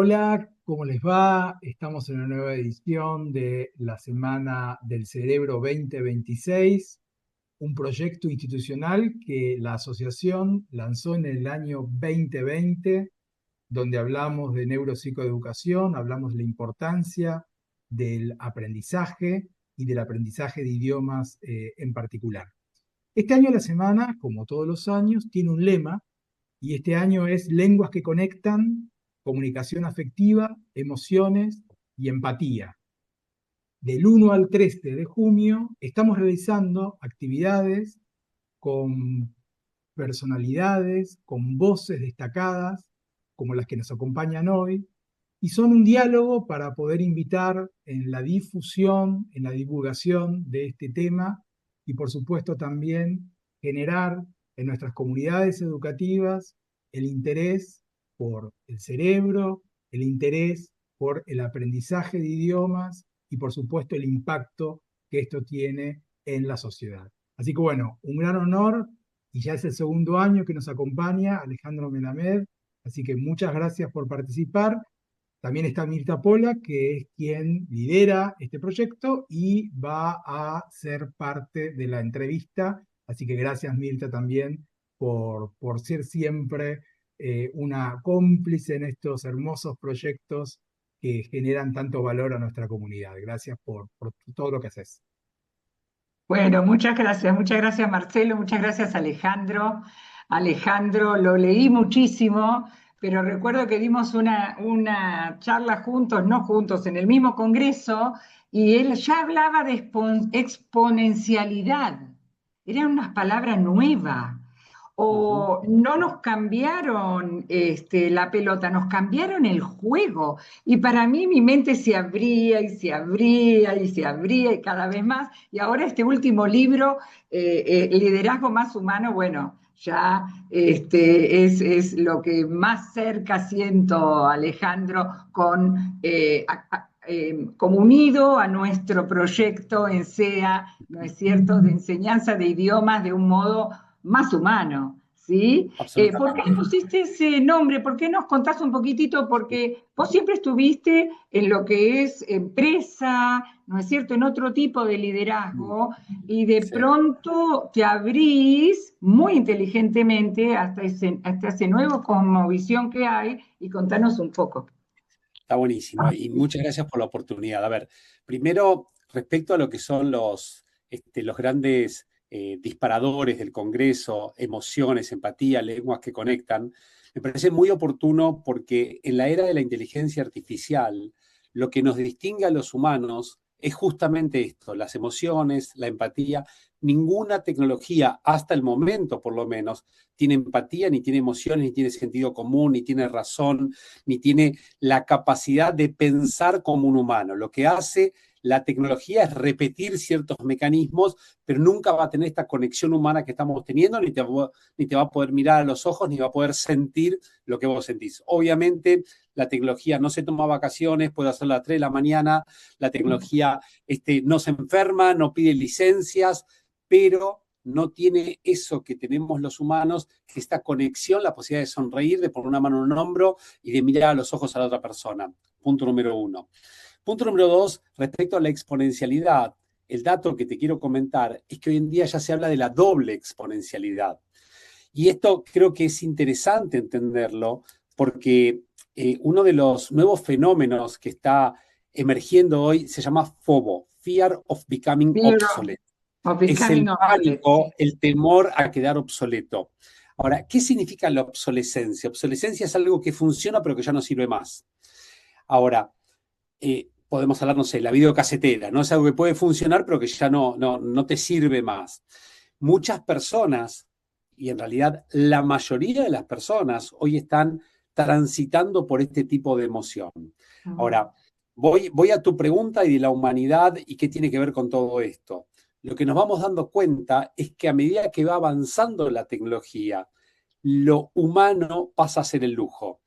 Hola, ¿cómo les va? Estamos en una nueva edición de la Semana del Cerebro 2026, un proyecto institucional que la asociación lanzó en el año 2020, donde hablamos de neuropsicoeducación, hablamos de la importancia del aprendizaje y del aprendizaje de idiomas en particular. Este año la semana, como todos los años, tiene un lema y este año es Lenguas que conectan, comunicación afectiva, emociones y empatía. Del 1 al 13 de junio estamos realizando actividades con personalidades, con voces destacadas, como las que nos acompañan hoy, y son un diálogo para poder invitar en la difusión, en la divulgación de este tema y por supuesto también generar en nuestras comunidades educativas el interés por el cerebro, el interés por el aprendizaje de idiomas y por supuesto el impacto que esto tiene en la sociedad. Así que bueno, un gran honor y ya es el segundo año que nos acompaña Alejandro Melamed, así que muchas gracias por participar. También está Mirta Pola, que es quien lidera este proyecto y va a ser parte de la entrevista. Así que gracias, Mirta, también por ser siempre una cómplice en estos hermosos proyectos que generan tanto valor a nuestra comunidad. Gracias por todo lo que haces. Bueno, muchas gracias Marcelo, muchas gracias Alejandro. Alejandro, lo leí muchísimo, pero recuerdo que dimos una charla juntos, no juntos, en el mismo congreso, y él ya hablaba de exponencialidad. Era una palabra nueva. Ujú. O no nos cambiaron la pelota, nos cambiaron el juego. Y para mí mi mente se abría y se abría y se abría y cada vez más. Y ahora este último libro, Liderazgo Más Humano, bueno, ya es lo que más cerca siento, Alejandro, como unido a nuestro proyecto en SEA, ¿no es cierto?, de enseñanza de idiomas de un modo más humano, ¿sí? ¿Por qué Absolutamente. pusiste ese nombre? ¿Por qué nos contás un poquitito? Porque vos siempre estuviste en lo que es empresa, ¿no es cierto?, en otro tipo de Mm, liderazgo, y de sí. pronto te abrís muy inteligentemente hasta ese nuevo cosmovisión que hay, y contanos un poco. Está buenísimo y muchas gracias por la oportunidad. A ver, primero, respecto a lo que son los grandes disparadores del Congreso, emociones, empatía, lenguas que conectan, me parece muy oportuno porque en la era de la inteligencia artificial, lo que nos distingue a los humanos es justamente esto, las emociones, la empatía. Ninguna tecnología, hasta el momento por lo menos, tiene empatía, ni tiene emociones, ni tiene sentido común, ni tiene razón, ni tiene la capacidad de pensar como un humano. Lo que hace la tecnología es repetir ciertos mecanismos, pero nunca va a tener esta conexión humana que estamos teniendo, ni te va a poder mirar a los ojos, ni va a poder sentir lo que vos sentís. Obviamente, la tecnología no se toma vacaciones, puede hacerlo a las 3 de la mañana, la tecnología no se enferma, no pide licencias, pero no tiene eso que tenemos los humanos, que esta conexión, la posibilidad de sonreír, de poner una mano en un hombro y de mirar a los ojos a la otra persona. Punto número 1. Punto número 2, respecto a la exponencialidad, el dato que te quiero comentar es que hoy en día ya se habla de la doble exponencialidad. Y esto creo que es interesante entenderlo porque uno de los nuevos fenómenos que está emergiendo hoy se llama FOBO, Fear of Becoming Fear Obsolete. of Es el Becoming Obsolete, pánico, sí. el temor a quedar obsoleto. Ahora, ¿qué significa la obsolescencia? Obsolescencia es algo que funciona pero que ya no sirve más. Ahora, podemos hablar, no sé, la videocasetera, ¿no? Es algo que puede funcionar pero que ya no te sirve más. Muchas personas, y en realidad la mayoría de las personas, hoy están transitando por este tipo de emoción. Ujú. Ahora, voy a tu pregunta y de la humanidad y qué tiene que ver con todo esto. Lo que nos vamos dando cuenta es que a medida que va avanzando la tecnología, lo humano pasa a ser el lujo.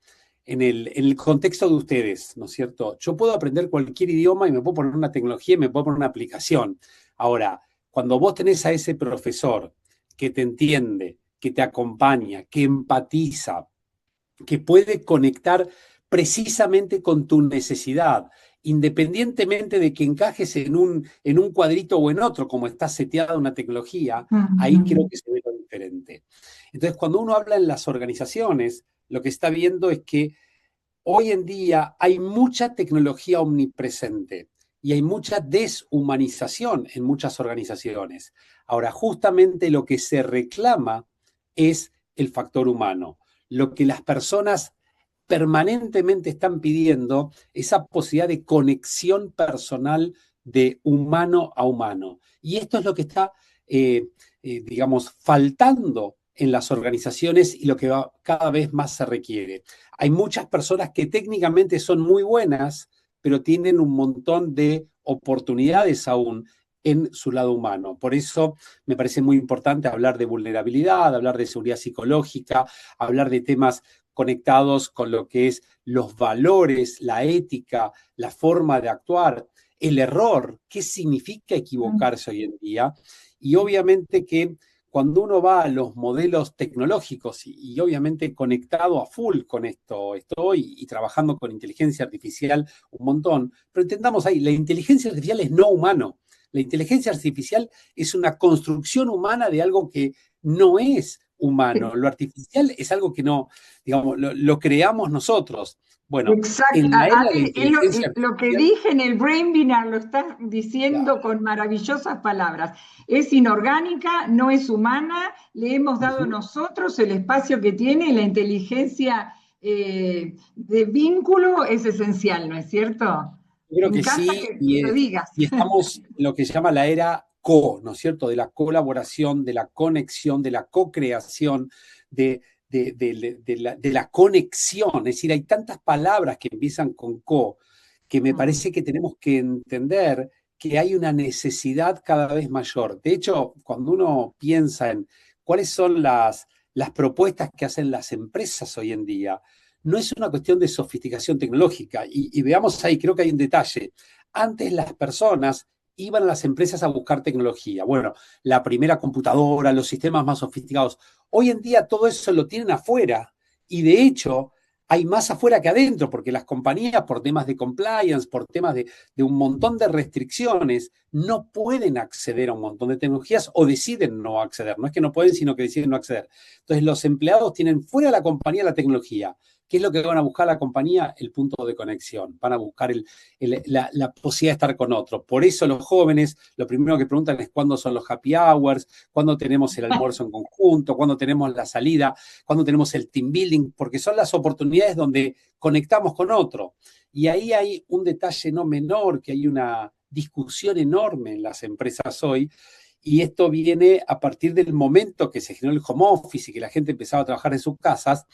En el contexto de ustedes, ¿no es cierto? Yo puedo aprender cualquier idioma y me puedo poner una tecnología y me puedo poner una aplicación. Ahora, cuando vos tenés a ese profesor que te entiende, que te acompaña, que empatiza, que puede conectar precisamente con tu necesidad, independientemente de que encajes en un cuadrito o en otro, como está seteada una tecnología, ahí creo que se ve lo diferente. Entonces, cuando uno habla en las organizaciones, lo que está viendo es que hoy en día hay mucha tecnología omnipresente y hay mucha deshumanización en muchas organizaciones. Ahora, justamente lo que se reclama es el factor humano. Lo que las personas permanentemente están pidiendo, esa posibilidad de conexión personal de humano a humano. Y esto es lo que está, digamos, faltando en las organizaciones y lo que cada vez más se requiere. Hay muchas personas que técnicamente son muy buenas, pero tienen un montón de oportunidades aún en su lado humano. Por eso me parece muy importante hablar de vulnerabilidad, hablar de seguridad psicológica, hablar de temas conectados con lo que es los valores, la ética, la forma de actuar, el error, qué significa equivocarse hoy en día. Y obviamente que cuando uno va a los modelos tecnológicos y obviamente conectado a full con esto, estoy y trabajando con inteligencia artificial un montón, pero entendamos ahí, la inteligencia artificial es no humano. La inteligencia artificial es una construcción humana de algo que no es humano. Lo artificial es algo que no, digamos, lo creamos nosotros. Bueno, Exacto, en la era de la es inteligencia lo que artificial, dije en el Brain Binary, lo estás diciendo claro, con maravillosas palabras. Es inorgánica, no es humana, le hemos dado nosotros el espacio que tiene y la inteligencia de vínculo es esencial, ¿no es cierto? yo creo Me que encanta sí, que lo digas. y estamos en lo que se llama la era ¿no es cierto? De la colaboración, de la conexión, de la co-creación, de la conexión. Es decir, hay tantas palabras que empiezan con co, que me parece que tenemos que entender que hay una necesidad cada vez mayor. De hecho, cuando uno piensa en cuáles son las propuestas que hacen las empresas hoy en día, no es una cuestión de sofisticación tecnológica. Y veamos ahí, creo que hay un detalle. Antes las personas iban a las empresas a buscar tecnología. Bueno, la primera computadora, los sistemas más sofisticados. Hoy en día todo eso lo tienen afuera y de hecho hay más afuera que adentro porque las compañías por temas de compliance, por temas de un montón de restricciones, no pueden acceder a un montón de tecnologías o deciden no acceder. No es que no pueden, sino que deciden no acceder. Entonces los empleados tienen fuera de la compañía la tecnología. ¿Qué es lo que van a buscar la compañía? El punto de conexión. Van a buscar la posibilidad de estar con otro. Por eso los jóvenes lo primero que preguntan es cuándo son los happy hours, cuándo tenemos el almuerzo en conjunto, cuándo tenemos la salida, cuándo tenemos el team building, porque son las oportunidades donde conectamos con otro. Y ahí hay un detalle no menor, que hay una discusión enorme en las empresas hoy, y esto viene a partir del momento que se generó el home office y que la gente empezaba a trabajar en sus casas.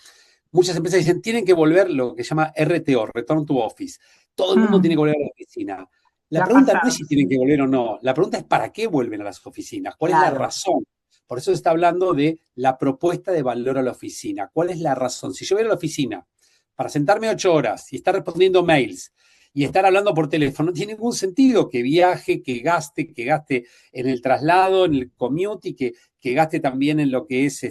Muchas empresas dicen, tienen que volver lo que se llama RTO, Return to Office. Todo el mundo tiene que volver a la oficina. La Ya ha pregunta no pasado, es si tienen sí. que volver o no. La pregunta es ¿para qué vuelven a las oficinas? ¿Cuál es la Claro. razón? Por eso se está hablando de la propuesta de valor a la oficina. ¿Cuál es la razón? Si yo voy a la oficina para sentarme 8 horas y estar respondiendo mails y estar hablando por teléfono, no tiene ningún sentido que viaje, que gaste en el traslado, en el commute y que gaste también en lo que es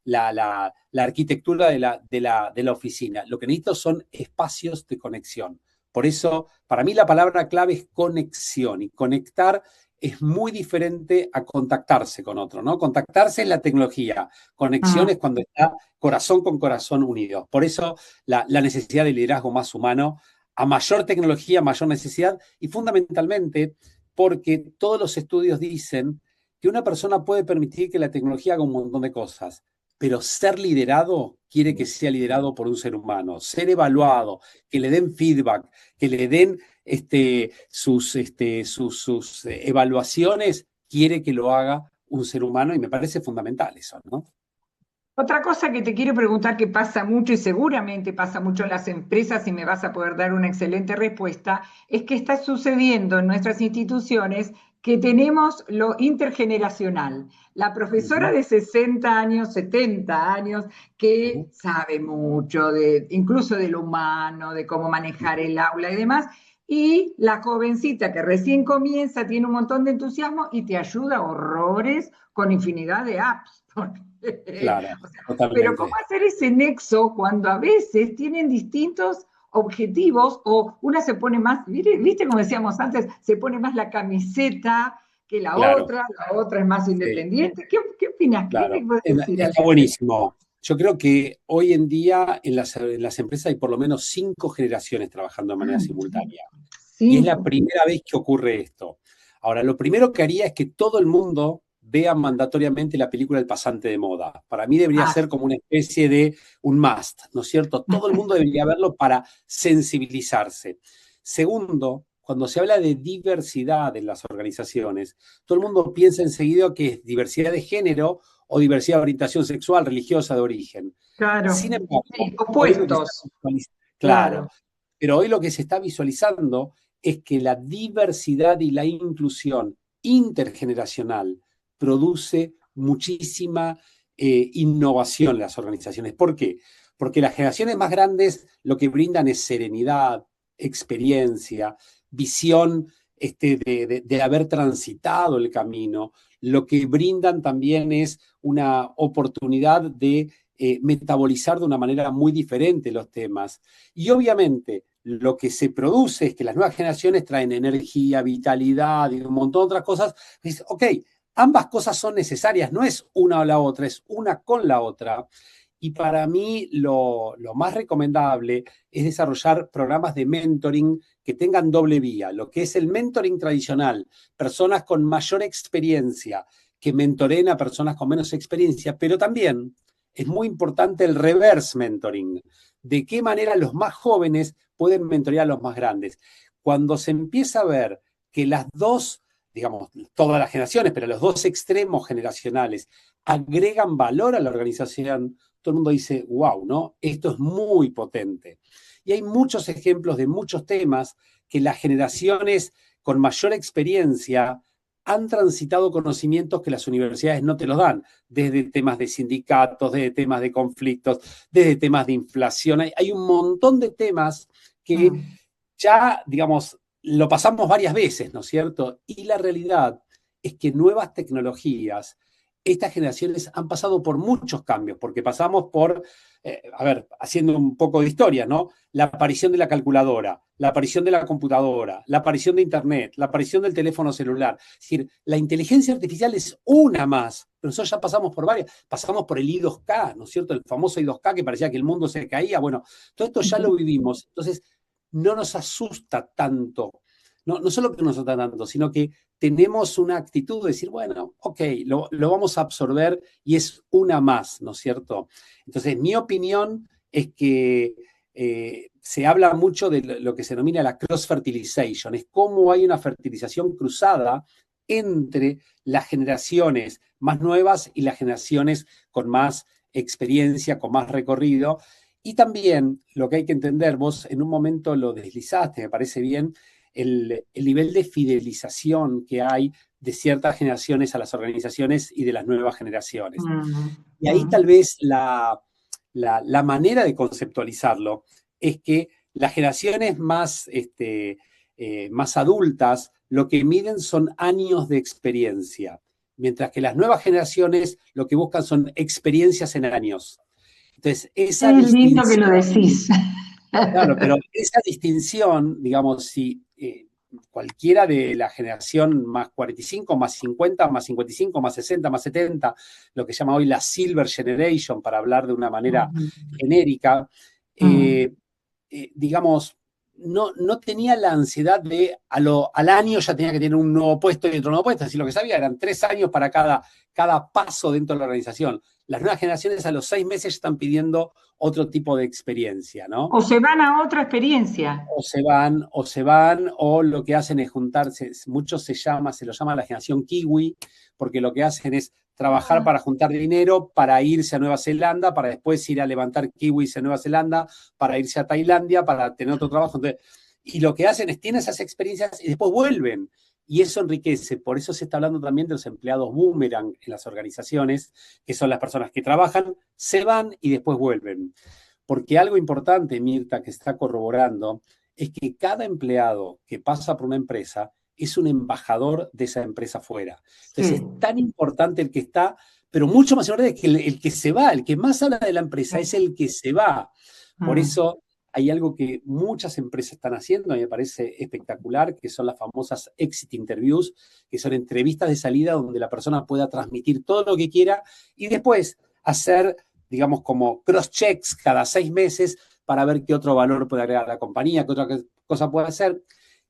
la arquitectura de la oficina. Lo que necesito son espacios de conexión. Por eso, para mí la palabra clave es conexión y conectar es muy diferente a contactarse con otro, ¿no? Contactarse es la tecnología, conexión es cuando está corazón con corazón unidos. Por eso la necesidad de liderazgo más humano, a mayor tecnología, mayor necesidad y fundamentalmente porque todos los estudios dicen que una persona puede permitir que la tecnología haga un montón de cosas, pero ser liderado quiere que sea liderado por un ser humano, ser evaluado, que le den feedback, que le den sus evaluaciones, quiere que lo haga un ser humano y me parece fundamental eso, ¿no? Otra cosa que te quiero preguntar que pasa mucho y seguramente pasa mucho en las empresas y me vas a poder dar una excelente respuesta, es que está sucediendo en nuestras instituciones que tenemos lo intergeneracional. La profesora de 60 años, 70 años, que sabe mucho incluso de lo humano, de cómo manejar el aula y demás, y la jovencita que recién comienza tiene un montón de entusiasmo y te ayuda horrores con infinidad de apps. Claro, O sea, pero ¿cómo totalmente. hacer ese nexo cuando a veces tienen distintos objetivos, o una se pone más, ¿viste como decíamos antes, se pone más la camiseta que Claro, la otra es más sí, independiente? ¿Qué opinas? ¿Qué claro. me puedes decir al Está respecto? buenísimo. Yo creo que hoy en día en las empresas hay por lo menos 5 generaciones trabajando de manera Ah, simultánea. Y es la cinco. primera vez que ocurre esto. Ahora, lo primero que haría es que todo el mundo vea mandatoriamente la película El pasante de moda. Para mí debería Ah, ser como una especie de un must, ¿no es cierto? Todo el mundo debería verlo para sensibilizarse. Segundo, cuando se habla de diversidad en las organizaciones, todo el mundo piensa enseguida que es diversidad de género o diversidad de orientación sexual, religiosa, de origen. claro, Sin embargo, sí, hoy lo que se está opuestos, visualizando, claro, claro. pero hoy lo que se está visualizando es que la diversidad y la inclusión intergeneracional produce muchísima innovación en las organizaciones. ¿Por qué? Porque las generaciones más grandes lo que brindan es serenidad, experiencia, visión de haber transitado el camino. Lo que brindan también es una oportunidad de metabolizar de una manera muy diferente los temas. Y obviamente lo que se produce es que las nuevas generaciones traen energía, vitalidad y un montón de otras cosas. Dice, ok, ambas cosas son necesarias, no es una o la otra, es una con la otra. Y para mí lo más recomendable es desarrollar programas de mentoring que tengan doble vía. Lo que es el mentoring tradicional, personas con mayor experiencia que mentoren a personas con menos experiencia, pero también es muy importante el reverse mentoring. De qué manera los más jóvenes pueden mentorear a los más grandes. Cuando se empieza a ver que las dos, digamos, todas las generaciones, pero los dos extremos generacionales agregan valor a la organización, todo el mundo dice, wow, ¿no? Esto es muy potente. Y hay muchos ejemplos de muchos temas que las generaciones con mayor experiencia han transitado conocimientos que las universidades no te los dan, desde temas de sindicatos, desde temas de conflictos, desde temas de inflación. Hay un montón de temas que Mm. ya, digamos, lo pasamos varias veces, ¿no es cierto? Y la realidad es que nuevas tecnologías, estas generaciones han pasado por muchos cambios, porque pasamos por, a ver, haciendo un poco de historia, ¿no? La aparición de la calculadora, la aparición de la computadora, la aparición de Internet, la aparición del teléfono celular. Es decir, la inteligencia artificial es una más, pero nosotros ya pasamos por varias. Pasamos por el I2K, ¿no es cierto? El famoso I2K que parecía que el mundo se caía. Bueno, todo esto ya lo vivimos. Entonces, no nos asusta tanto. No solo que nos asusta tanto, sino que tenemos una actitud de decir, bueno, ok, lo vamos a absorber y es una más, ¿no es cierto? Entonces, mi opinión es que se habla mucho de lo que se denomina la cross-fertilization, es cómo hay una fertilización cruzada entre las generaciones más nuevas y las generaciones con más experiencia, con más recorrido. Y también lo que hay que entender, vos en un momento lo deslizaste, me parece bien, el nivel de fidelización que hay de ciertas generaciones a las organizaciones y de las nuevas generaciones. Mm, Y ahí mm. tal vez la manera de conceptualizarlo es que las generaciones más adultas lo que miden son años de experiencia, mientras que las nuevas generaciones lo que buscan son experiencias en años. Entonces, Qué esa lindo que lo distinción, decís. claro, pero esa distinción, digamos, si cualquiera de la generación más 45, más 50, más 55, más 60, más 70, lo que se llama hoy la Silver Generation, para hablar de una manera genérica, Mm. digamos, no tenía la ansiedad de al año ya tenía que tener un nuevo puesto y otro nuevo puesto, así lo que sabía eran 3 años para cada paso dentro de la organización. Las nuevas generaciones a los 6 meses están pidiendo otro tipo de experiencia, ¿no? O se van a otra experiencia. O lo que hacen es juntarse, muchos se lo llama la generación kiwi, porque lo que hacen es trabajar Ah, para juntar dinero, para irse a Nueva Zelanda, para después ir a levantar kiwis en Nueva Zelanda, para irse a Tailandia, para tener otro trabajo. Entonces, y lo que hacen es, tienen esas experiencias y después vuelven. Y eso enriquece. Por eso se está hablando también de los empleados boomerang en las organizaciones, que son las personas que trabajan, se van y después vuelven. Porque algo importante, Mirta, que está corroborando, es que cada empleado que pasa por una empresa es un embajador de esa empresa afuera. Entonces sí. es tan importante el que está, pero mucho más importante que el que se va, el que más habla de la empresa es el que se va. Por Mm. eso hay algo que muchas empresas están haciendo, y me parece espectacular, que son las famosas exit interviews, que son entrevistas de salida donde la persona pueda transmitir todo lo que quiera y después hacer, digamos, como cross-checks cada 6 meses para ver qué otro valor puede agregar a la compañía, qué otra cosa puede hacer.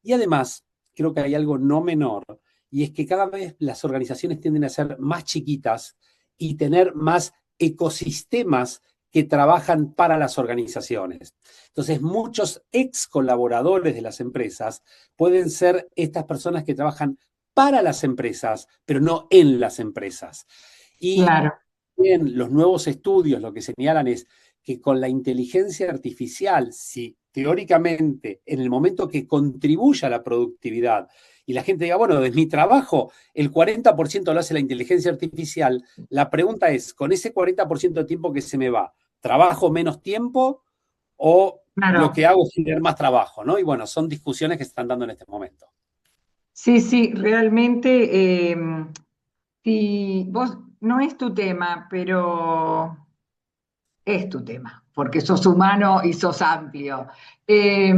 Y además, creo que hay algo no menor, y es que cada vez las organizaciones tienden a ser más chiquitas y tener más ecosistemas que trabajan para las organizaciones. Entonces, muchos ex colaboradores de las empresas pueden ser estas personas que trabajan para las empresas, pero no en las empresas. Y Claro. bien, los nuevos estudios lo que señalan es que con la inteligencia artificial, si teóricamente en el momento que contribuya a la productividad y la gente diga, bueno, de mi trabajo el 40% lo hace la inteligencia artificial, la pregunta es, con ese 40% de tiempo que se me va, ¿trabajo menos tiempo o lo Claro. que hago es tener más trabajo? ¿No? Y bueno, son discusiones que se están dando en este momento. Sí, sí, realmente, si vos, no es tu tema, pero es tu tema, porque sos humano y sos amplio. Eh,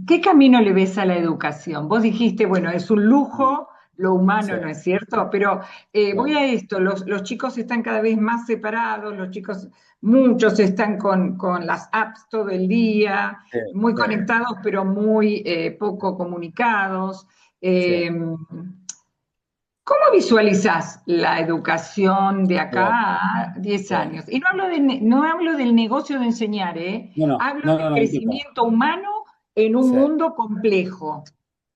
¿Qué camino le ves a la educación? Vos dijiste, bueno, es un lujo, lo Sí, humano, ¿no es cierto? Pero sí, voy a esto, los chicos están cada vez más separados, los chicos, muchos están con las apps todo el día, sí, muy sí, conectados, pero muy poco comunicados. sí, Eh, ¿Cómo visualizás la educación de acá bien, a 10 sí. años? Y no hablo no hablo del negocio de enseñar, ¿eh? No, no, Hablo no, del no, no, entiendo. crecimiento humano en un Sí. mundo complejo.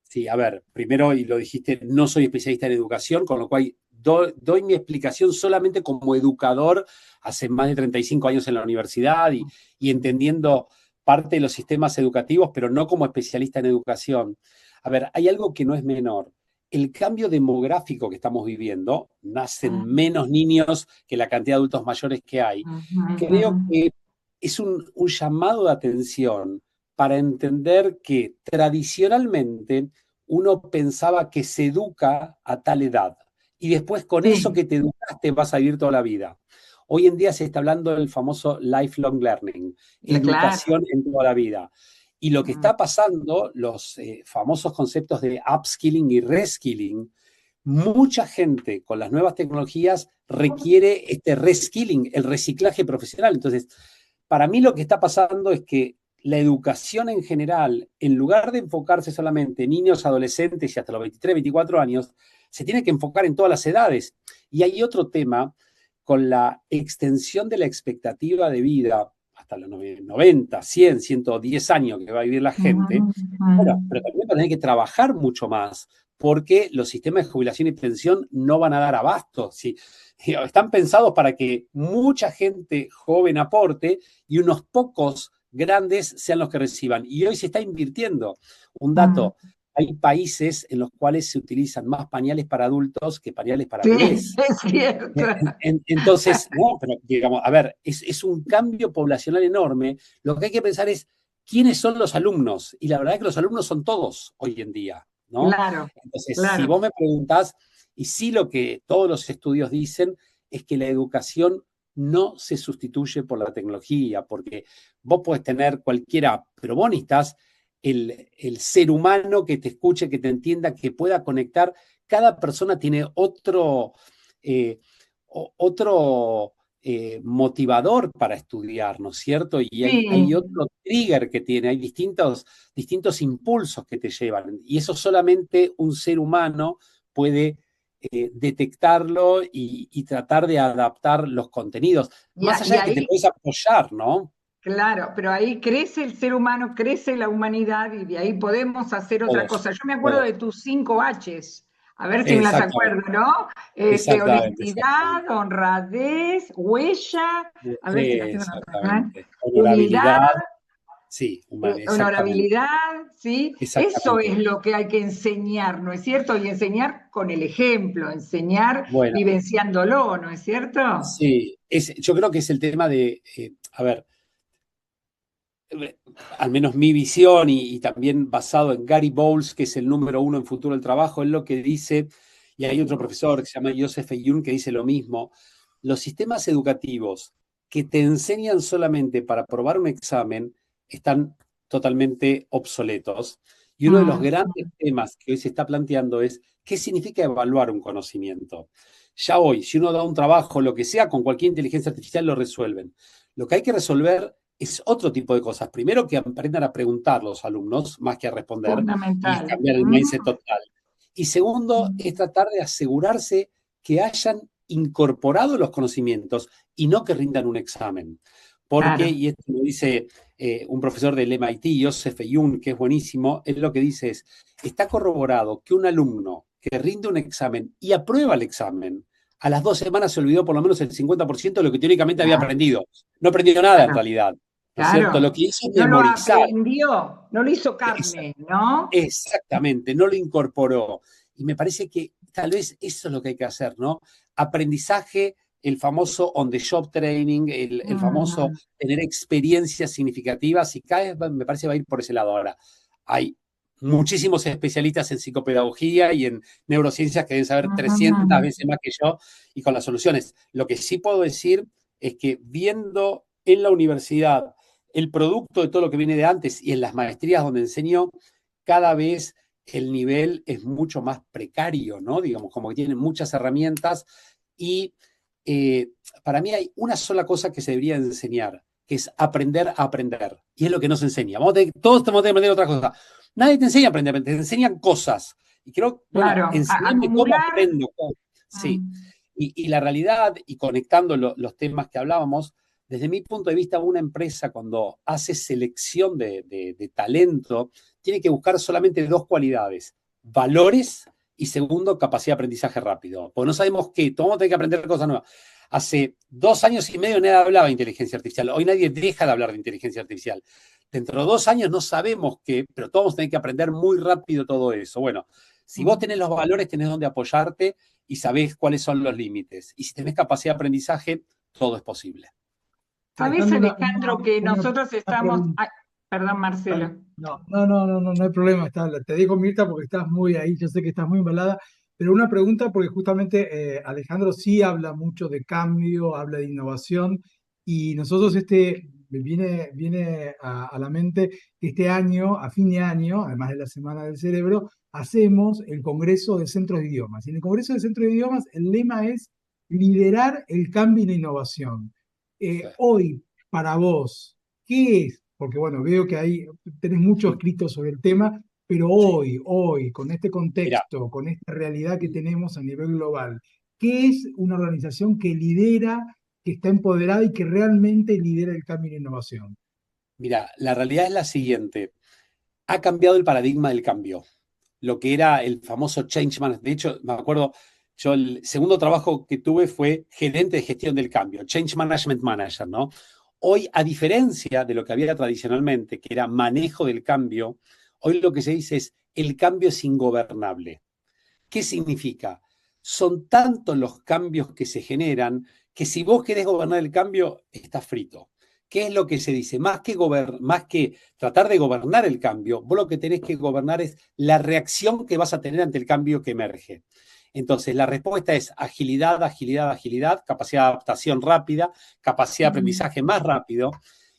Sí, a ver, primero, y lo dijiste, no soy especialista en educación, con lo cual doy mi explicación solamente como educador hace más de 35 años en la universidad y entendiendo parte de los sistemas educativos, pero no como especialista en educación. A ver, hay algo que no es menor. El cambio demográfico que estamos viviendo, nacen menos niños que la cantidad de adultos mayores que hay. Ujú, ujú. Creo que es un llamado de atención para entender que tradicionalmente uno pensaba que se educa a tal edad y después con eso Sí, que te educaste vas a vivir toda la vida. Hoy en día se está hablando del famoso lifelong learning, claro. educación en toda la vida. Y lo que Mm. está pasando, los famosos conceptos de upskilling y reskilling, mucha gente con las nuevas tecnologías requiere este reskilling, el reciclaje profesional. Entonces, para mí lo que está pasando es que la educación en general, en lugar de enfocarse solamente en niños, adolescentes y hasta los 23, 24 años, se tiene que enfocar en todas las edades. Y hay otro tema con la extensión de la expectativa de vida hasta los 90, 100, 110 años que va a vivir la gente. Ujú, Bueno, ujú. pero también va a tener que trabajar mucho más porque los sistemas de jubilación y pensión no van a dar abasto. ¿Sí? Están pensados para que mucha gente joven aporte y unos pocos grandes sean los que reciban. Y hoy se está invirtiendo. Un Mm. dato, hay países en los cuales se utilizan más pañales para adultos que pañales para Sí, bebés. es cierto. Entonces, no, pero digamos, a ver, es un cambio poblacional enorme. Lo que hay que pensar es quiénes son los alumnos. Y la verdad es que los alumnos son todos hoy en día, ¿no? Claro, Entonces, si claro. vos me preguntás, y sí lo que todos los estudios dicen, es que la educación no se sustituye por la tecnología, porque vos podés tener cualquiera, pero vos necesitas el ser humano que te escuche, que te entienda, que pueda conectar. Cada persona tiene eh, otro motivador para estudiar, ¿no es cierto? Y hay Sí. otro trigger que tiene, hay distintos impulsos que te llevan. Y eso solamente un ser humano puede detectarlo y tratar de adaptar los contenidos. Más Y allá de que te ahí, puedes apoyar, ¿no? claro, pero ahí crece el ser humano, crece la humanidad y de ahí podemos hacer otra Todos, cosa. Yo me acuerdo de todos. tus 5 Hs, a ver si me las Exactamente, acuerdo, ¿no? exactamente, Honestidad, exactamente. honradez, huella, a ver si las tengo anotadas, ¿eh? Exactamente. Humildad, Honorabilidad, sí, exactamente, honorabilidad, ¿sí? Eso es exactamente. lo que hay que enseñar, ¿no es cierto? Y enseñar con el ejemplo, enseñar Bueno, vivenciándolo, ¿no es cierto? sí, yo creo que es el tema de, a ver, al menos mi visión y también basado en Gary Bowles, que es el número uno en futuro del trabajo, es lo que dice, y hay otro profesor que se llama Joseph Young que dice lo mismo, los sistemas educativos que te enseñan solamente para aprobar un examen están totalmente obsoletos. Y uno de los grandes temas que hoy se está planteando es qué significa evaluar un conocimiento. Ya hoy, si uno da un trabajo, lo que sea, con cualquier inteligencia artificial lo resuelven. Lo que hay que resolver es otro tipo de cosas. Primero, que aprendan a preguntar los alumnos, más que a responder, y es Fundamental. cambiar el mindset total. Y segundo, es tratar de asegurarse que hayan incorporado los conocimientos y no que rindan un examen. Porque, Claro. y esto lo dice un profesor del MIT, Joseph Young, que es buenísimo, él lo que dice es, está corroborado que un alumno que rinde un examen y aprueba el examen, a las 2 semanas se olvidó por lo menos el 50% de lo que teóricamente había aprendido. No aprendió nada en Claro, realidad, ¿no es cierto? claro. Lo que hizo es No lo memorizar. aprendió, no lo hizo carne, ¿no? Exactamente, no lo incorporó. Y me parece que tal vez eso es lo que hay que hacer, ¿no? Aprendizaje, el famoso on the job training, el famoso tener experiencias significativas, y cada vez me parece va a ir por ese lado. Ahora, hay muchísimos especialistas en psicopedagogía y en neurociencias que deben saber 300 veces más que yo y con las soluciones. Lo que sí puedo decir es que viendo en la universidad el producto de todo lo que viene de antes y en las maestrías donde enseño, cada vez el nivel es mucho más precario, ¿no? Digamos, como que tienen muchas herramientas y para mí hay una sola cosa que se debería enseñar, que es aprender a aprender. Y es lo que no se enseña. Todos tenemos que aprender otra cosa. Nadie te enseña a aprender, te enseñan cosas. Y creo, bueno, Claro, enseñame cómo acumular. aprendo. Sí. Y la realidad, y conectando los temas que hablábamos, desde mi punto de vista, una empresa cuando hace selección de talento, tiene que buscar solamente 2 cualidades: valores y segundo, capacidad de aprendizaje rápido. Porque no sabemos qué, todos tenemos que aprender cosas nuevas. Hace 2 años y medio nadie hablaba de inteligencia artificial. Hoy nadie deja de hablar de inteligencia artificial. Dentro de 2 años no sabemos qué, pero todos tenemos que aprender muy rápido todo eso. Bueno, si vos tenés los valores, tenés donde apoyarte y sabés cuáles son los límites. Y si tenés capacidad de aprendizaje, todo es posible. ¿Sabés, Alejandro, Alejandro, que nosotros una estamos... pregunta. Ay, perdón, Marcelo. No hay problema. Te digo, Mirta, porque estás muy ahí, yo sé que estás muy embalada, pero una pregunta porque justamente Alejandro sí habla mucho de cambio, habla de innovación, y nosotros viene a la mente que este año, a fin de año, además de la Semana del Cerebro, hacemos el Congreso de Centros de Idiomas. Y en el Congreso de Centros de Idiomas el lema es liderar el cambio y la innovación. Hoy, para vos, ¿qué es? Porque bueno, veo que ahí tenés mucho escrito sobre el tema, pero hoy, con este Mira, contexto, con esta realidad que tenemos a nivel global, ¿qué es una organización que lidera, que está empoderada y que realmente lidera el cambio y la innovación? mira, la realidad es la siguiente. Ha cambiado el paradigma del cambio. Lo que era el famoso change management. De hecho, me acuerdo, yo el segundo trabajo que tuve fue gerente de gestión del cambio, change management manager, ¿no? Hoy, a diferencia de lo que había tradicionalmente, que era manejo del cambio, hoy lo que se dice es el cambio es ingobernable. ¿Qué significa? Son tantos los cambios que se generan que si vos querés gobernar el cambio, estás frito. ¿Qué es lo que se dice? Más que tratar de gobernar el cambio, vos lo que tenés que gobernar es la reacción que vas a tener ante el cambio que emerge. Entonces, la respuesta es agilidad, agilidad, agilidad, capacidad de adaptación rápida, capacidad de aprendizaje más rápido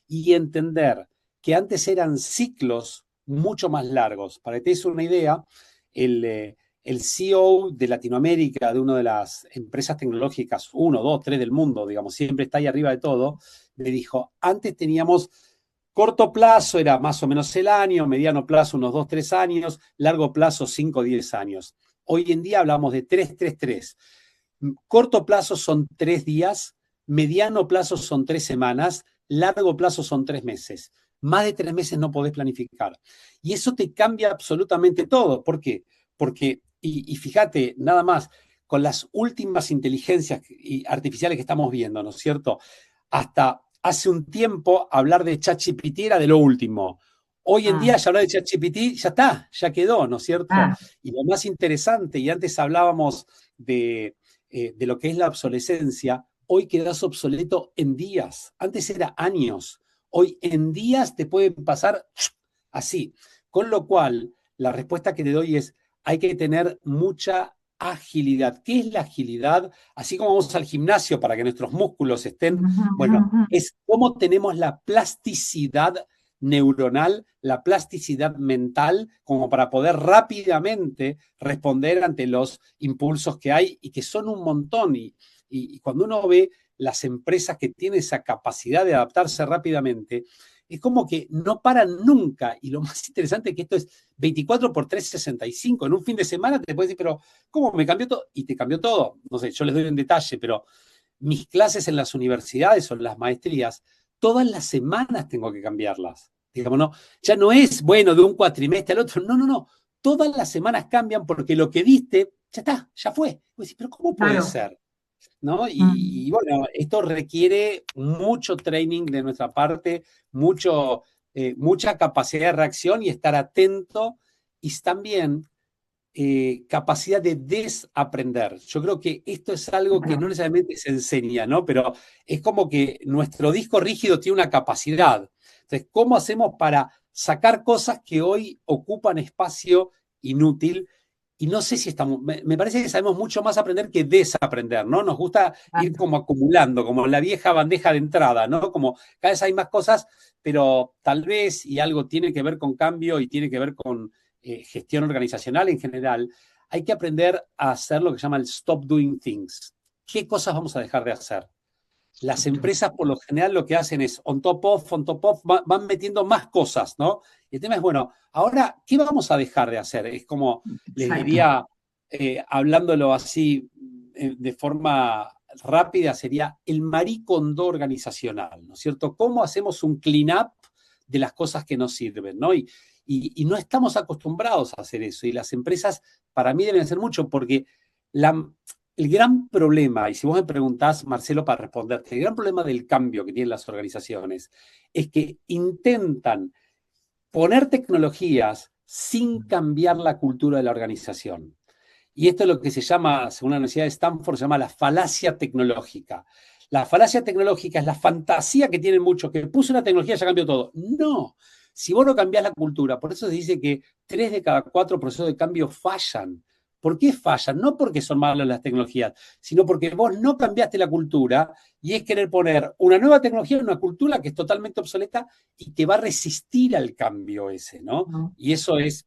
y entender que antes eran ciclos mucho más largos. Para que te des una idea, el CEO de Latinoamérica, de una de las empresas tecnológicas, 1, 2, 3 del mundo, digamos, siempre está ahí arriba de todo, me dijo, antes teníamos corto plazo, era más o menos el año, mediano plazo unos 2, 3 años, largo plazo 5, 10 años. Hoy en día hablamos de 3, 3, 3. Corto plazo son 3 días, mediano plazo son 3 semanas, largo plazo son 3 meses. Más de 3 meses no podés planificar. Y eso te cambia absolutamente todo. ¿Por qué? Porque, y fíjate, nada más, con las últimas inteligencias artificiales que estamos viendo, ¿no es cierto? Hasta hace un tiempo hablar de ChatGPT era de lo último. Hoy en día ya hablar de ChatGPT ya está, ya quedó, ¿no es cierto? Y lo más interesante, y antes hablábamos de lo que es la obsolescencia, hoy quedas obsoleto en días. Antes era años. Hoy en días te puede pasar así. Con lo cual, la respuesta que te doy es, hay que tener mucha agilidad. ¿Qué es la agilidad? Así como vamos al gimnasio para que nuestros músculos estén, bueno, es cómo tenemos la plasticidad neuronal, la plasticidad mental, como para poder rápidamente responder ante los impulsos que hay y que son un montón. Y cuando uno ve las empresas que tienen esa capacidad de adaptarse rápidamente, es como que no paran nunca. Y lo más interesante es que esto es 24 por 365. En un fin de semana te puedes decir, pero ¿cómo me cambió todo? Y te cambió todo. No sé, yo les doy un detalle, pero mis clases en las universidades o en las maestrías, todas las semanas tengo que cambiarlas. Digamos, no, ya no es, bueno, de un cuatrimestre al otro. No, no, no. Todas las semanas cambian porque lo que diste, ya está, ya fue. Vos decís, pero ¿cómo puede Claro. ser? ¿No? Mm. Y bueno, esto requiere mucho training de nuestra parte, mucha capacidad de reacción y estar atento y también capacidad de desaprender. Yo creo que esto es algo que Claro. no necesariamente se enseña, ¿no? Pero es como que nuestro disco rígido tiene una capacidad. Entonces, ¿cómo hacemos para sacar cosas que hoy ocupan espacio inútil? Y no sé si estamos, me parece que sabemos mucho más aprender que desaprender, ¿no? Nos gusta ir Claro. como acumulando, como la vieja bandeja de entrada, ¿no? Como cada vez hay más cosas, pero tal vez, y algo tiene que ver con cambio y tiene que ver con gestión organizacional en general, hay que aprender a hacer lo que se llama el stop doing things. ¿Qué cosas vamos a dejar de hacer? Las empresas por lo general lo que hacen es on top of, van metiendo más cosas, ¿no? Y el tema es, bueno, ahora, ¿qué vamos a dejar de hacer? Es como, les Exacto. diría, hablándolo así de forma rápida, sería el Marie Kondo organizacional, ¿no es cierto? ¿Cómo hacemos un clean up de las cosas que nos sirven, ¿no? Y no estamos acostumbrados a hacer eso. Y las empresas, para mí, deben hacer mucho porque la, el gran problema, y si vos me preguntás, Marcelo, para responderte, el gran problema del cambio que tienen las organizaciones es que intentan poner tecnologías sin cambiar la cultura de la organización. Y esto es lo que se llama, según la Universidad de Stanford, se llama la falacia tecnológica. La falacia tecnológica es la fantasía que tienen muchos, que puse una tecnología y ya cambió todo. No, si vos no cambiás la cultura, por eso se dice que 3 de cada 4 procesos de cambio fallan. ¿Por qué fallan? No porque son malas las tecnologías, sino porque vos no cambiaste la cultura y es querer poner una nueva tecnología en una cultura que es totalmente obsoleta y que va a resistir al cambio ese, ¿no? ¿No? Y eso es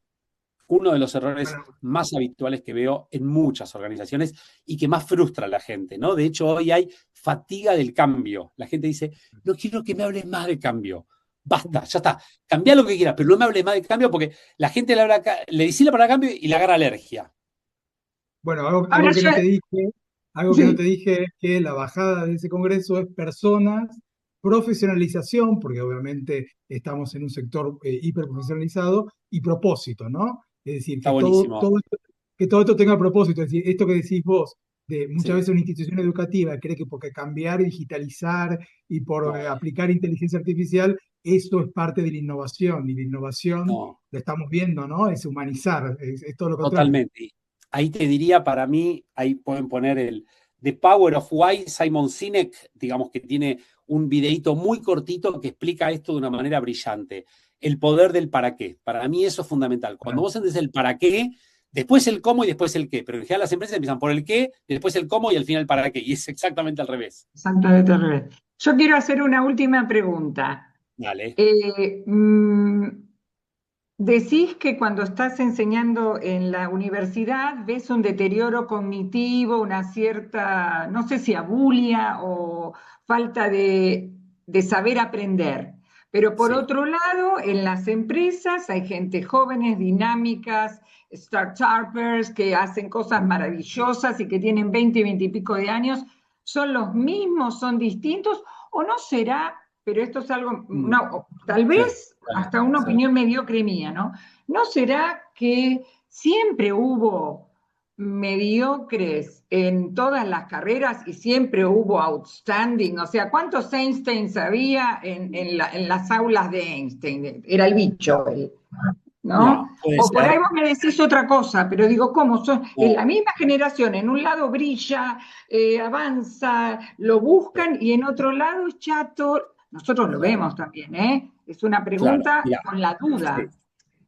uno de los errores Bueno, más habituales que veo en muchas organizaciones y que más frustra a la gente, ¿no? De hecho, hoy hay fatiga del cambio. La gente dice, no quiero que me hables más de cambio. Basta, ya está. Cambia lo que quieras, pero no me hables más de cambio porque la gente le dice la palabra cambio y le agarra alergia. bueno, Ahora algo que yo, no te dije, algo que no te sí, dije es que la bajada de ese congreso es personas, profesionalización, porque obviamente estamos en un sector hiperprofesionalizado, y propósito, ¿no? Es decir, Está buenísimo. que todo esto tenga propósito. Es decir, esto que decís vos, de muchas Sí. veces una institución educativa cree que porque cambiar, digitalizar y por No, aplicar inteligencia artificial, esto es parte de la innovación, y la innovación, no. lo estamos viendo, ¿no? Es humanizar, es todo lo contrario. Totalmente. Ahí te diría, para mí, ahí pueden poner el The Power of Why, Simon Sinek, digamos que tiene un videíto muy cortito que explica esto de una manera brillante. El poder del para qué. Para mí eso es fundamental. Cuando vos entendés el para qué, después el cómo y después el qué. Pero en general las empresas empiezan por el qué, después el cómo y al final el para qué. Y es exactamente al revés. exactamente al revés. Yo quiero hacer una última pregunta. Dale. Eh, mm, Decís que cuando estás enseñando en la universidad ves un deterioro cognitivo, una cierta, no sé si abulia o falta de saber aprender. Pero por Sí. otro lado, en las empresas hay gente jóvenes, dinámicas, startuppers que hacen cosas maravillosas y que tienen 20 y 20 y pico de años. ¿Son los mismos, son distintos o no será, pero esto es algo, Mm, no, tal sí, vez hasta una sí. opinión mediocre mía, ¿no? ¿No será que siempre hubo mediocres en todas las carreras y siempre hubo outstanding? O sea, ¿cuántos Einsteins había en las aulas de Einstein? Era el bicho, ¿no? No, puede O por ahí ser. vos me decís otra cosa, pero digo, ¿cómo? Es No, la misma generación, en un lado brilla, avanza, lo sí, buscan y en otro lado es chato. Nosotros lo claro, vemos también, ¿eh? Es una claro. pregunta Mira, con la duda. sí.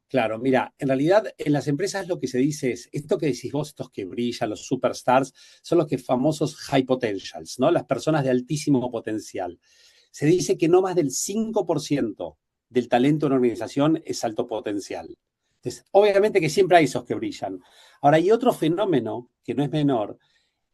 Claro, mira, en realidad en las empresas lo que se dice es, esto que decís vos, estos que brillan, los superstars, son los que famosos high potentials, ¿no? Las personas de altísimo potencial. Se dice que no más del 5% del talento en una organización es alto potencial. Entonces, obviamente que siempre hay esos que brillan. Ahora, hay otro fenómeno que no es menor,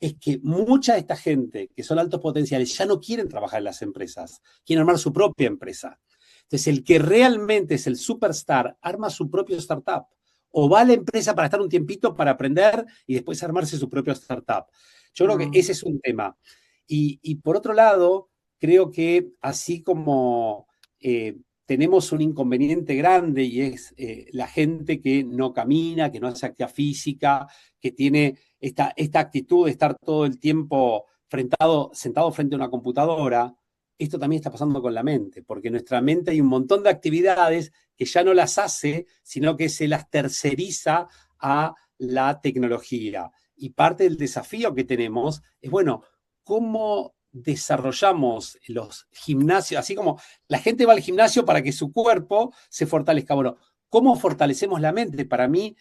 es que mucha de esta gente que son altos potenciales ya no quieren trabajar en las empresas, quieren armar su propia empresa. Entonces, el que realmente es el superstar arma su propio startup o va a la empresa para estar un tiempito para aprender y después armarse su propio startup. Yo creo que ese es un tema. Y por otro lado, creo que así como tenemos un inconveniente grande y es la gente que no camina, que no hace actividad física, que tiene esta actitud de estar todo el tiempo sentado frente a una computadora. Esto también está pasando con la mente, porque en nuestra mente hay un montón de actividades que ya no las hace, sino que se las terceriza a la tecnología. Y parte del desafío que tenemos es, bueno, ¿cómo desarrollamos los gimnasios? Así como la gente va al gimnasio para que su cuerpo se fortalezca. Bueno, ¿cómo fortalecemos la mente? Para mí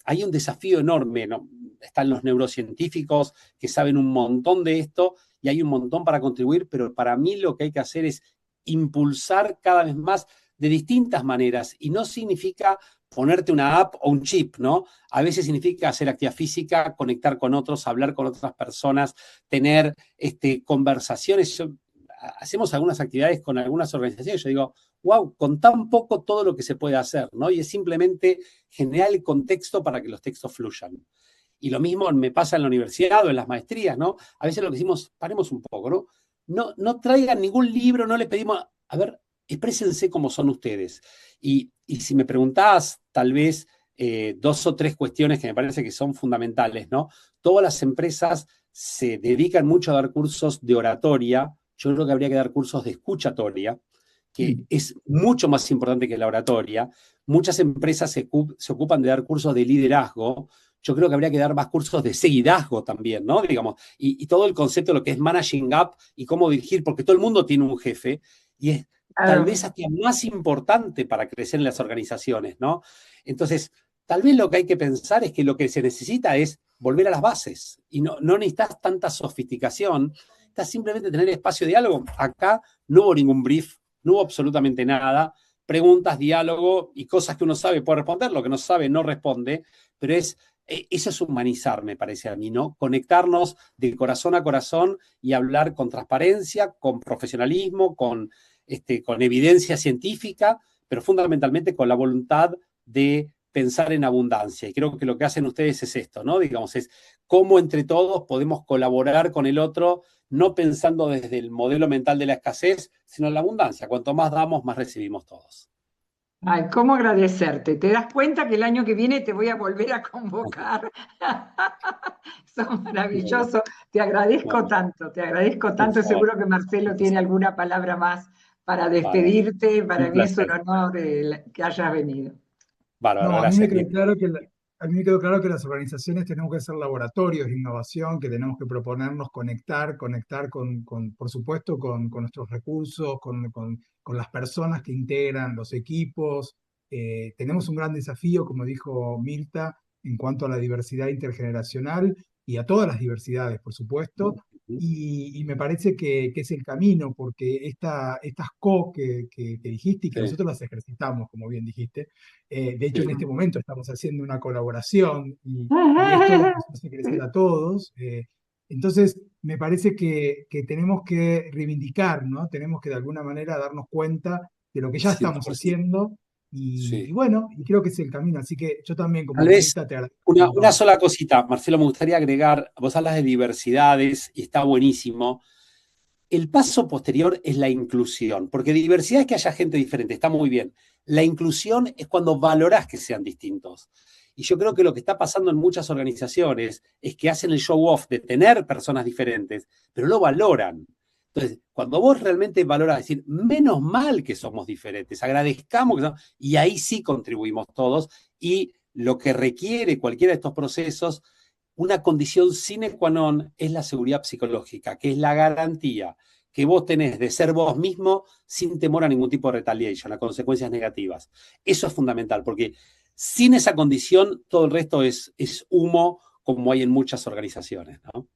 hay un desafío enorme, ¿no? Están los neurocientíficos que saben un montón de esto y hay un montón para contribuir, pero para mí lo que hay que hacer es impulsar cada vez más de distintas maneras y no significa ponerte una app o un chip, ¿no? A veces significa hacer actividad física, conectar con otros, hablar con otras personas, tener conversaciones. Hacemos algunas actividades con algunas organizaciones, yo digo, wow, con tan poco todo lo que se puede hacer, ¿no? Y es simplemente generar el contexto para que los textos fluyan. Y lo mismo me pasa en la universidad o en las maestrías, ¿no? A veces lo que decimos, paremos un poco, ¿no? No traigan ningún libro, no le pedimos, a ver, exprésense como son ustedes. Y si me preguntás, tal vez, 2 o 3 cuestiones que me parece que son fundamentales, ¿no? Todas las empresas se dedican mucho a dar cursos de oratoria. Yo creo que habría que dar cursos de escuchatoria, que es mucho más importante que la oratoria. Muchas empresas se ocupan de dar cursos de liderazgo. Yo creo que habría que dar más cursos de seguidazgo también, ¿no? Digamos, y todo el concepto de lo que es managing up y cómo dirigir, porque todo el mundo tiene un jefe y es tal vez hasta más importante para crecer en las organizaciones, ¿no? Entonces, tal vez lo que hay que pensar es que lo que se necesita es volver a las bases y no necesitas tanta sofisticación, necesitas simplemente tener espacio de diálogo. Acá no hubo ningún brief, no hubo absolutamente nada, preguntas, diálogo y cosas que uno sabe puede responder, lo que no sabe no responde, pero eso es humanizar, me parece a mí, ¿no? Conectarnos de corazón a corazón y hablar con transparencia, con profesionalismo, con evidencia científica, pero fundamentalmente con la voluntad de pensar en abundancia. Y creo que lo que hacen ustedes es esto, ¿no? Digamos, es cómo entre todos podemos colaborar con el otro, no pensando desde el modelo mental de la escasez, sino en la abundancia. Cuanto más damos, más recibimos todos. Ay, ¿cómo agradecerte? ¿Te das cuenta que el año que viene te voy a volver a convocar? Son maravillosos. Te agradezco tanto, te agradezco tanto. Seguro que Marcelo tiene alguna palabra más para despedirte. Para mí es un honor que hayas venido. Bárbaro, No, a mí gracias. me quedó claro a mí me quedó claro que las organizaciones tenemos que ser laboratorios de innovación, que tenemos que proponernos conectar por supuesto, con nuestros recursos, con las personas que integran los equipos. Tenemos un gran desafío, como dijo Mirta, en cuanto a la diversidad intergeneracional y a todas las diversidades, por supuesto. Y me parece que es el camino, porque estas que dijiste y que nosotros las ejercitamos, como bien dijiste, de hecho, en este momento estamos haciendo una colaboración y esto nos hace crecer a todos. Entonces, me parece que tenemos que reivindicar, ¿no? Tenemos que de alguna manera darnos cuenta de lo que ya estamos haciendo y bueno, y creo que es el camino. Así que yo también, como Tal vez Mirta, te agradezco. una sola cosita, Marcelo, me gustaría agregar, vos hablas de diversidades y está buenísimo. El paso posterior es la inclusión, porque diversidad es que haya gente diferente, está muy bien. La inclusión es cuando valorás que sean distintos. Y yo creo que lo que está pasando en muchas organizaciones es que hacen el show off de tener personas diferentes, pero lo valoran. Entonces, cuando vos realmente valorás, decir, menos mal que somos diferentes, agradezcamos que somos, y ahí sí contribuimos todos, y lo que requiere cualquiera de estos procesos, una condición sine qua non es la seguridad psicológica, que es la garantía que vos tenés de ser vos mismo sin temor a ningún tipo de retaliation, a consecuencias negativas. Eso es fundamental, porque sin esa condición todo el resto es humo, como hay en muchas organizaciones, ¿no?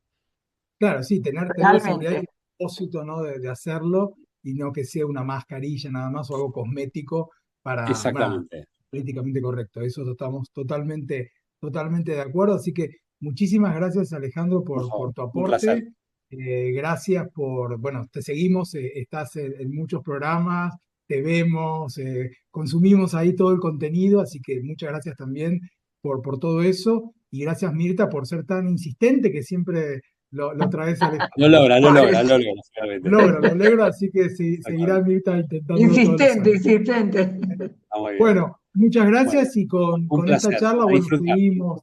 Claro, sí, tener la seguridad y el propósito, ¿no? de hacerlo y no que sea una mascarilla nada más o algo cosmético para Exactamente. políticamente correcto. Eso estamos totalmente de acuerdo. Así que muchísimas gracias, Alejandro, Por por favor, tu un placer. aporte. Gracias bueno, te seguimos, estás en muchos programas, te vemos, consumimos ahí todo el contenido, así que muchas gracias también por todo eso. Y gracias, Mirta, por ser tan insistente que siempre lo traes a Lo Alejandro. logra, lo Por logra, eso. lo logra, finalmente. Lo logro, así que seguirá Exactamente. Mirta intentándolo todos los Insistente, años. insistente. Está muy bien. Bueno, muchas Bueno, gracias y un con esta placer. charla, A bueno, disfrutar. seguimos.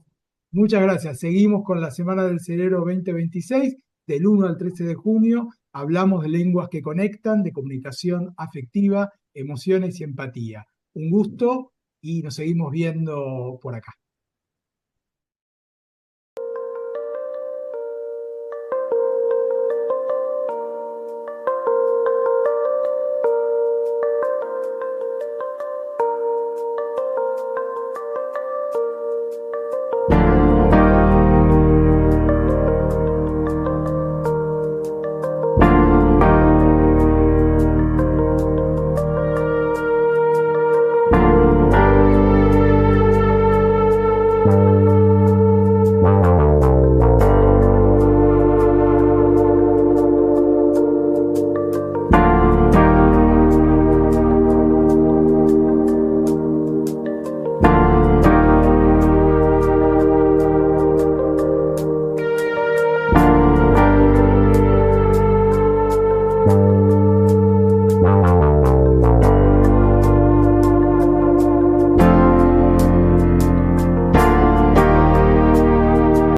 Muchas gracias. Seguimos con la Semana del Cerebro 2026, del 1 al 13 de junio. Hablamos de lenguas que conectan, de comunicación afectiva, emociones y empatía. Un gusto y nos seguimos viendo por acá.